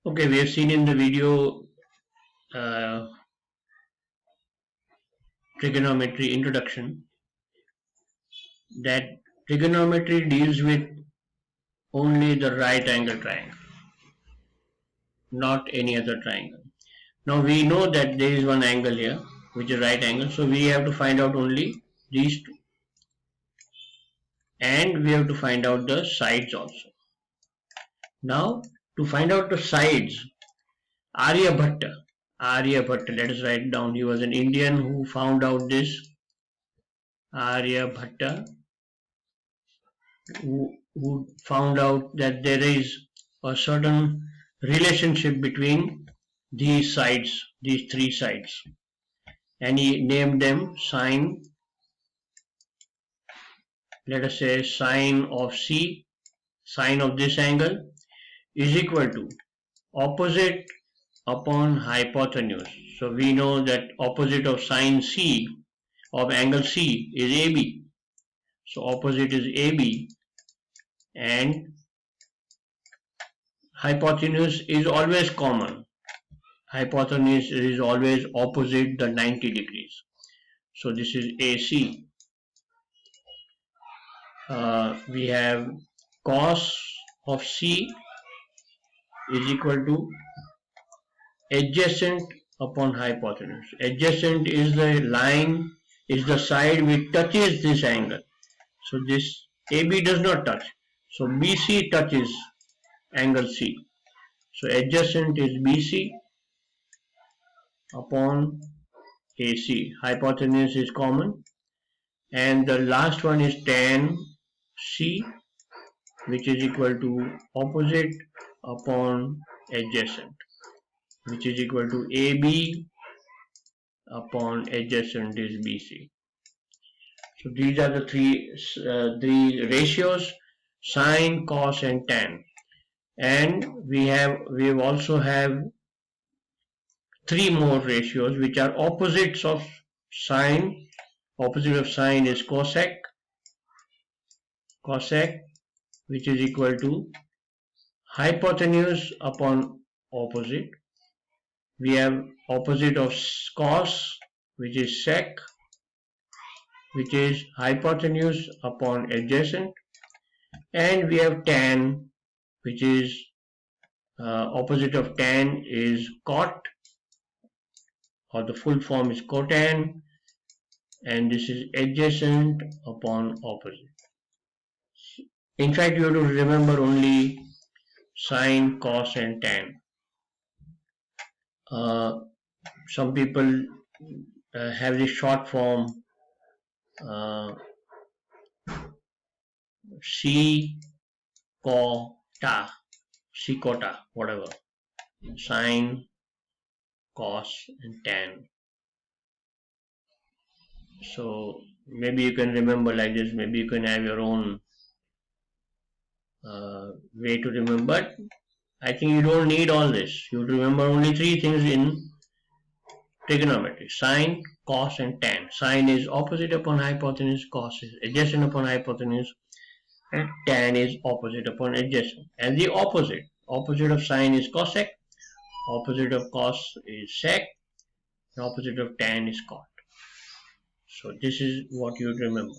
Okay, we have seen in the video uh, trigonometry introduction that trigonometry deals with only the right angle triangle, not any other triangle. Now we know that there is one angle here which is right angle, so we have to find out only these two, and we have to find out the sides also. Now to find out the sides, Aryabhatta, let us write down, he was an Indian who found out this. Aryabhatta, who found out that there is a certain relationship between these sides, these three sides, and he named them sine, let us say sine of C, sine of this angle is equal to opposite upon hypotenuse. So we know that opposite of sine C of angle C is AB. So opposite is AB, and hypotenuse is always common. Hypotenuse is always opposite the 90 degrees. So this is AC. We have cos of C is equal to adjacent upon hypotenuse. Adjacent is the line, is the side which touches this angle. So this AB does not touch. So BC touches angle C. So adjacent is BC upon AC. Hypotenuse is common. And the last one is tan C, which is equal to opposite upon adjacent, which is equal to AB upon adjacent is BC. So these are the three ratios: sine, cos, and tan. And we also have three more ratios which are opposites of sine. Opposite of sine is cosec, which is equal to hypotenuse upon opposite. We have opposite of cos, which is sec, which is hypotenuse upon adjacent. And we have tan, which is opposite of tan is cot, or the full form is cotan, and this is adjacent upon opposite. In fact, you have to remember only sine, cos, and tan. Some people have the short form secota, whatever, sine, cos, and tan. So maybe you can remember like this. Maybe you can have your own way to remember, but I think you don't need all this. You remember only three things in trigonometry: sine, cos, and tan. Sine is opposite upon hypotenuse, cos is adjacent upon hypotenuse, and tan is opposite upon adjacent. And the opposite of sine is cosec, opposite of cos is sec, and opposite of tan is cot. So this is what you remember.